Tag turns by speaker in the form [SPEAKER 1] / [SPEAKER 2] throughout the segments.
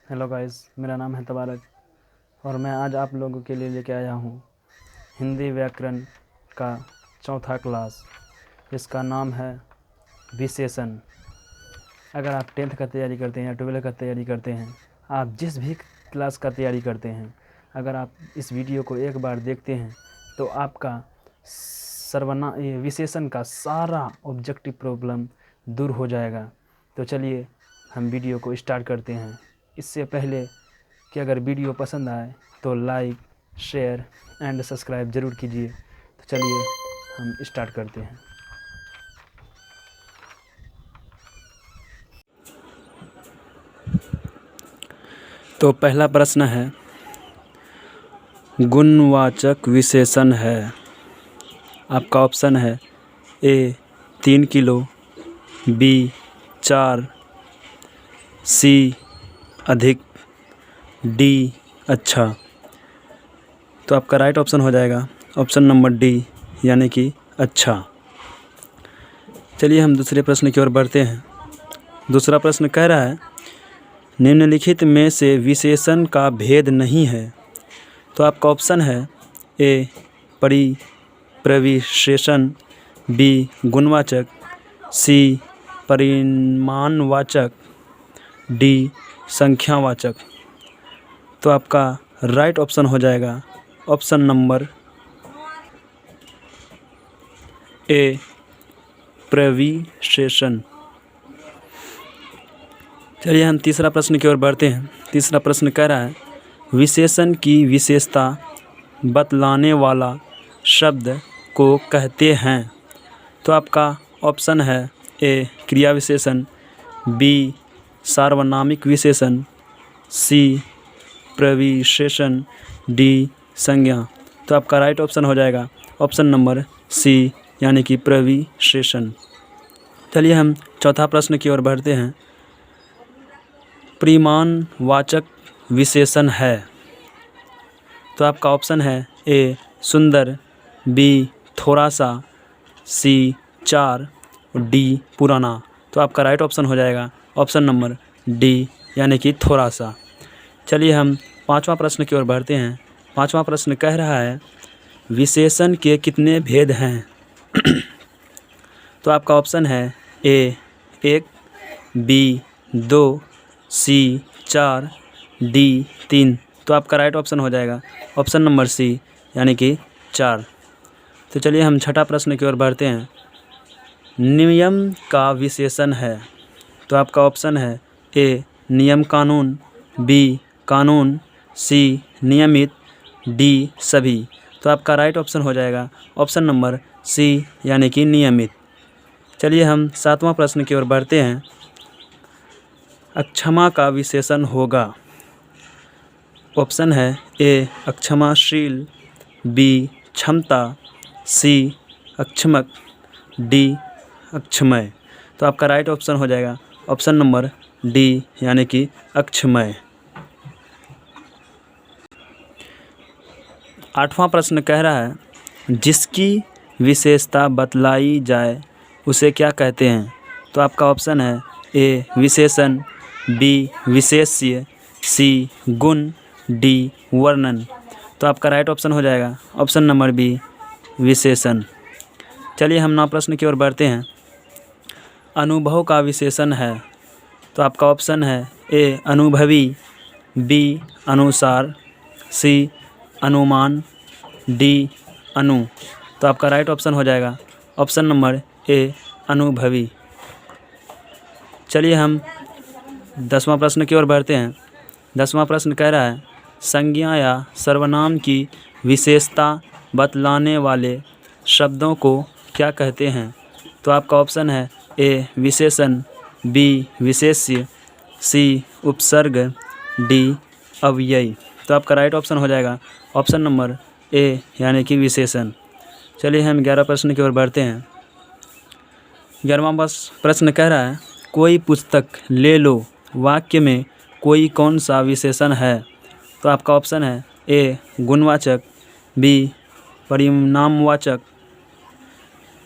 [SPEAKER 1] Hello guys, मेरा नाम है तबारक और मैं आज आप लोगों के लिए लेके आया हूँ हिंदी व्याकरण का चौथा क्लास। इसका नाम है विशेषण। अगर आप 10th का तैयारी करते हैं या 12th का तैयारी करते हैं, आप जिस भी क्लास का तैयारी करते हैं, अगर आप इस वीडियो को एक बार देखते हैं तो आपका विशेषण का सारा ऑब्जेक्टिव प्रॉब्लम दूर हो जाएगा। तो चलिए हम वीडियो को स्टार्ट करते हैं। इससे पहले कि अगर वीडियो पसंद आए तो लाइक, शेयर एंड सब्सक्राइब ज़रूर कीजिए। तो चलिए हम स्टार्ट करते हैं। तो पहला प्रश्न है, गुणवाचक विशेषण है। आपका ऑप्शन है ए 3 किलो, बी 4, सी अधिक, डी अच्छा। तो आपका राइट ऑप्शन हो जाएगा ऑप्शन नंबर डी, यानी कि अच्छा। चलिए हम दूसरे प्रश्न की ओर बढ़ते हैं। दूसरा प्रश्न कह रहा है, निम्नलिखित में से विशेषण का भेद नहीं है। तो आपका ऑप्शन है ए प्रविशेषण, बी गुणवाचक, सी परिमाणवाचक, डी संख्यावाचक। तो आपका राइट ऑप्शन हो जाएगा ऑप्शन नंबर ए प्रविशेषण। चलिए हम तीसरा प्रश्न की ओर बढ़ते हैं। तीसरा प्रश्न कह रहा है, विशेषण की विशेषता बतलाने वाला शब्द को कहते हैं। तो आपका ऑप्शन है ए क्रिया विशेषण, बी सार्वनामिक विशेषण, सी प्रविशेषण, डी संज्ञा। तो आपका राइट ऑप्शन हो जाएगा ऑप्शन नंबर सी, यानी कि प्रविशेषण। चलिए हम चौथा प्रश्न की ओर बढ़ते हैं। परिमाणवाचक विशेषण है। तो आपका ऑप्शन है ए सुंदर, बी थोड़ा सा, सी 4, डी पुराना। तो आपका राइट ऑप्शन हो जाएगा ऑप्शन नंबर डी, यानी कि थोड़ा सा। चलिए हम पांचवा प्रश्न की ओर बढ़ते हैं। पांचवा प्रश्न कह रहा है, विशेषण के कितने भेद हैं। तो आपका ऑप्शन है ए 1, बी 2, सी 4, डी 3। तो आपका राइट ऑप्शन हो जाएगा ऑप्शन नंबर सी, यानी कि 4। तो चलिए हम छठा प्रश्न की ओर बढ़ते हैं। नियम का विशेषण है। तो आपका ऑप्शन है ए नियम कानून, बी कानून, सी नियमित, डी सभी। तो आपका राइट ऑप्शन हो जाएगा ऑप्शन नंबर सी, यानी कि नियमित। चलिए हम सातवां प्रश्न की ओर बढ़ते हैं। अक्षमा का विशेषण होगा। ऑप्शन है ए अक्षमाशील, बी क्षमता, सी अक्षमक, डी अक्षमय। तो आपका राइट ऑप्शन हो जाएगा ऑप्शन नंबर डी, यानी कि अक्षमय। आठवां प्रश्न कह रहा है, जिसकी विशेषता बतलाई जाए उसे क्या कहते हैं। तो आपका ऑप्शन है ए विशेषण, बी विशेष्य, सी गुण, डी वर्णन। तो आपका राइट ऑप्शन हो जाएगा ऑप्शन नंबर बी विशेषण। चलिए हम नौ प्रश्न की ओर बढ़ते हैं। अनुभव का विशेषण है। तो आपका ऑप्शन है ए अनुभवी, बी अनुसार, सी अनुमान, डी अनु। तो आपका राइट ऑप्शन हो जाएगा ऑप्शन नंबर ए अनुभवी। चलिए हम 10वां प्रश्न की ओर बढ़ते हैं। 10वां प्रश्न कह रहा है, संज्ञा या सर्वनाम की विशेषता बतलाने वाले शब्दों को क्या कहते हैं। तो आपका ऑप्शन है ए विशेषण, बी विशेष्य, सी उपसर्ग, डी अव्यय। तो आपका राइट ऑप्शन हो जाएगा ऑप्शन नंबर ए, यानी कि विशेषण। चलिए हम 11 प्रश्न की ओर बढ़ते हैं। 11वां प्रश्न कह रहा है, कोई पुस्तक ले लो वाक्य में कोई कौन सा विशेषण है। तो आपका ऑप्शन है ए गुणवाचक, बी परिणामवाचक,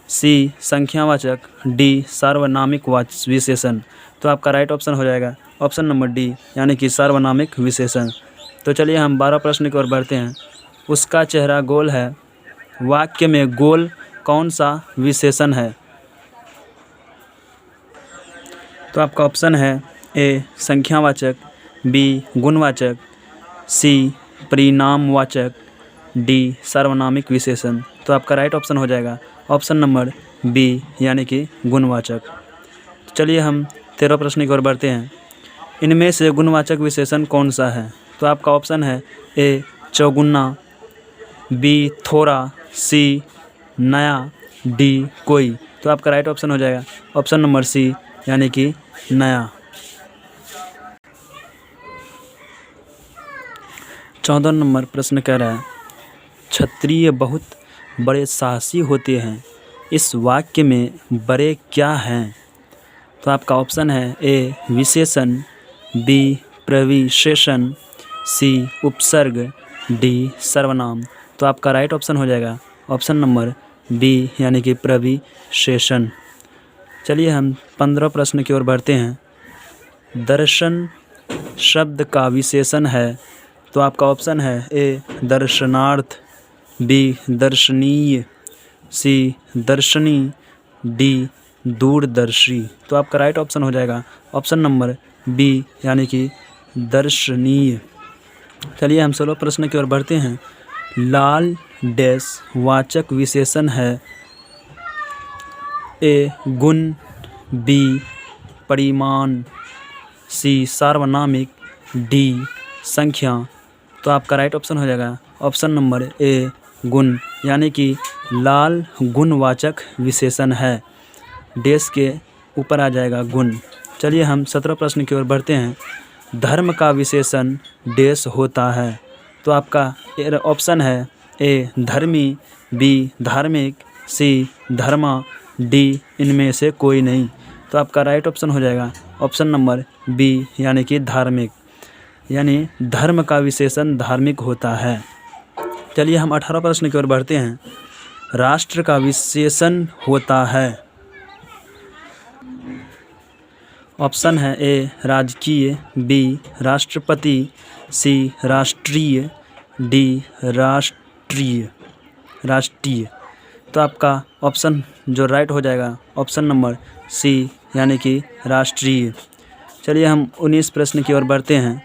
[SPEAKER 1] सी संख्यावाचक, डी सार्वनामिक विशेषण। तो आपका राइट ऑप्शन हो जाएगा ऑप्शन नंबर डी यानी कि सार्वनामिक विशेषण। तो चलिए हम 12 प्रश्न की ओर बढ़ते हैं। उसका चेहरा गोल है, वाक्य में गोल कौन सा विशेषण है? तो आपका ऑप्शन है ए संख्यावाचक, बी गुणवाचक, सी परिणामवाचक, डी सार्वनामिक विशेषण। तो आपका राइट ऑप्शन हो जाएगा ऑप्शन नंबर बी यानी कि गुणवाचक। तो चलिए हम 13 प्रश्न की ओर बढ़ते हैं। इनमें से गुणवाचक विशेषण कौन सा है? तो आपका ऑप्शन है ए चौगुना, बी थोड़ा, सी नया, डी कोई। तो आपका राइट ऑप्शन हो जाएगा ऑप्शन नंबर सी यानी कि नया। 14 नंबर प्रश्न कह रहा है क्षत्रिय बहुत बड़े साहसी होते हैं, इस वाक्य में बड़े क्या हैं? तो आपका ऑप्शन है ए विशेषण, बी प्रविशेषण, सी उपसर्ग, डी सर्वनाम। तो आपका राइट ऑप्शन हो जाएगा ऑप्शन नंबर बी यानी कि प्रविशेषण। चलिए हम 15 प्रश्न की ओर बढ़ते हैं। दर्शन शब्द का विशेषण है। तो आपका ऑप्शन है ए दर्शनार्थ, बी दर्शनीय, सी दर्शनी, डी दूरदर्शी। तो आपका राइट ऑप्शन हो जाएगा ऑप्शन नंबर बी यानी कि दर्शनीय। चलिए हम 16 प्रश्न की ओर बढ़ते हैं। लाल डैश वाचक विशेषण है। ए गुण, बी परिमाण, सी सार्वनामिक, डी संख्या। तो आपका राइट ऑप्शन हो जाएगा ऑप्शन नंबर ए गुण यानी कि लाल गुणवाचक विशेषण है, डैश के ऊपर आ जाएगा गुण। चलिए हम 17 प्रश्न की ओर बढ़ते हैं। धर्म का विशेषण डैश होता है। तो आपका ऑप्शन है ए धर्मी, बी धार्मिक, सी धर्मा, डी इनमें से कोई नहीं। तो आपका राइट ऑप्शन हो जाएगा ऑप्शन नंबर बी यानी कि धार्मिक, यानी धर्म का विशेषण धार्मिक होता है। चलिए हम 18 प्रश्न की ओर बढ़ते हैं। राष्ट्र का विशेषण होता है। ऑप्शन है ए राजकीय, बी राष्ट्रपति, सी राष्ट्रीय, डी राष्ट्रीय। तो आपका ऑप्शन जो राइट हो जाएगा ऑप्शन नंबर सी यानी कि राष्ट्रीय। चलिए हम 19 प्रश्न की ओर बढ़ते हैं।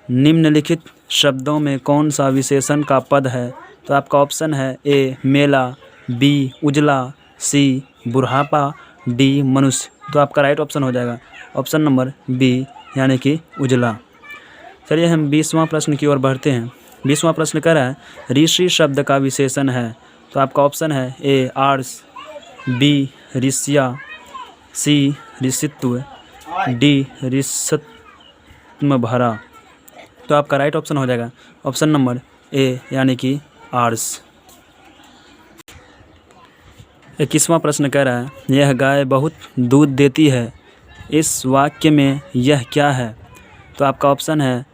[SPEAKER 1] निम्नलिखित शब्दों में कौन सा विशेषण का पद है? तो आपका ऑप्शन है ए मेला, बी उजला, सी बुढ़ापा, डी मनुष्य। तो आपका राइट ऑप्शन हो जाएगा ऑप्शन नंबर बी यानी कि उजला। चलिए हम 20वां प्रश्न की ओर बढ़ते हैं। 20वां प्रश्न कह रहा है ऋषि शब्द का विशेषण है। तो आपका ऑप्शन है ए आर्स, बी ऋष्या, सी ऋषित्व, डी ऋषत्व भरा। तो आपका राइट ऑप्शन हो जाएगा ऑप्शन नंबर ए यानी कि आर्स। 21वां प्रश्न कह रहा है यह गाय बहुत दूध देती है, इस वाक्य में यह क्या है? तो आपका ऑप्शन है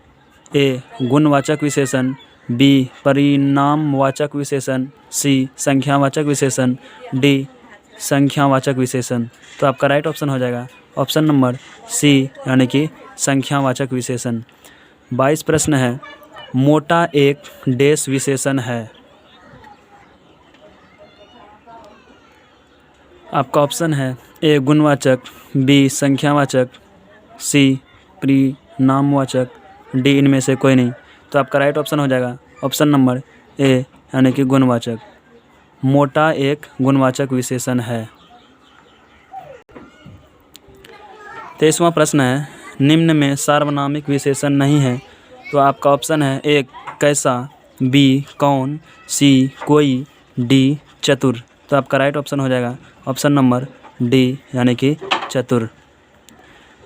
[SPEAKER 1] ए गुणवाचक विशेषण, बी परिणामवाचक विशेषण, सी संख्यावाचक विशेषण, डी संख्यावाचक विशेषण। तो आपका राइट ऑप्शन हो जाएगा ऑप्शन नंबर सी यानी कि संख्यावाचक विशेषण। 22 प्रश्न है मोटा एक डैश विशेषण है। आपका ऑप्शन है ए गुणवाचक, बी संख्यावाचक, सी परिणामवाचक, डी इनमें से कोई नहीं। तो आपका राइट ऑप्शन हो जाएगा ऑप्शन नंबर ए यानी कि गुणवाचक। मोटा एक गुणवाचक विशेषण है। 23वां प्रश्न है निम्न में सार्वनामिक विशेषण नहीं है। तो आपका ऑप्शन है ए कैसा, बी कौन, सी कोई, डी चतुर। तो आपका राइट ऑप्शन हो जाएगा ऑप्शन नंबर डी यानी कि चतुर।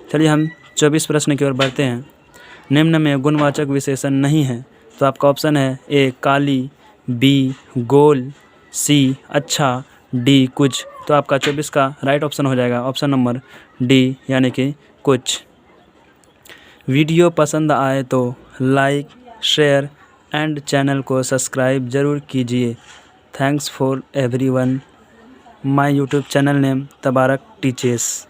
[SPEAKER 1] चलिए हम 24 प्रश्न की ओर बढ़ते हैं। निम्न में गुणवाचक विशेषण नहीं है। तो आपका ऑप्शन है ए काली, बी गोल, सी अच्छा, डी कुछ। तो आपका 24 का राइट ऑप्शन हो जाएगा ऑप्शन नंबर डी यानी कि कुछ। वीडियो पसंद आए तो लाइक, शेयर एंड चैनल को सब्सक्राइब ज़रूर कीजिए। Thanks for everyone. My YouTube channel name तबारक टीचर्स।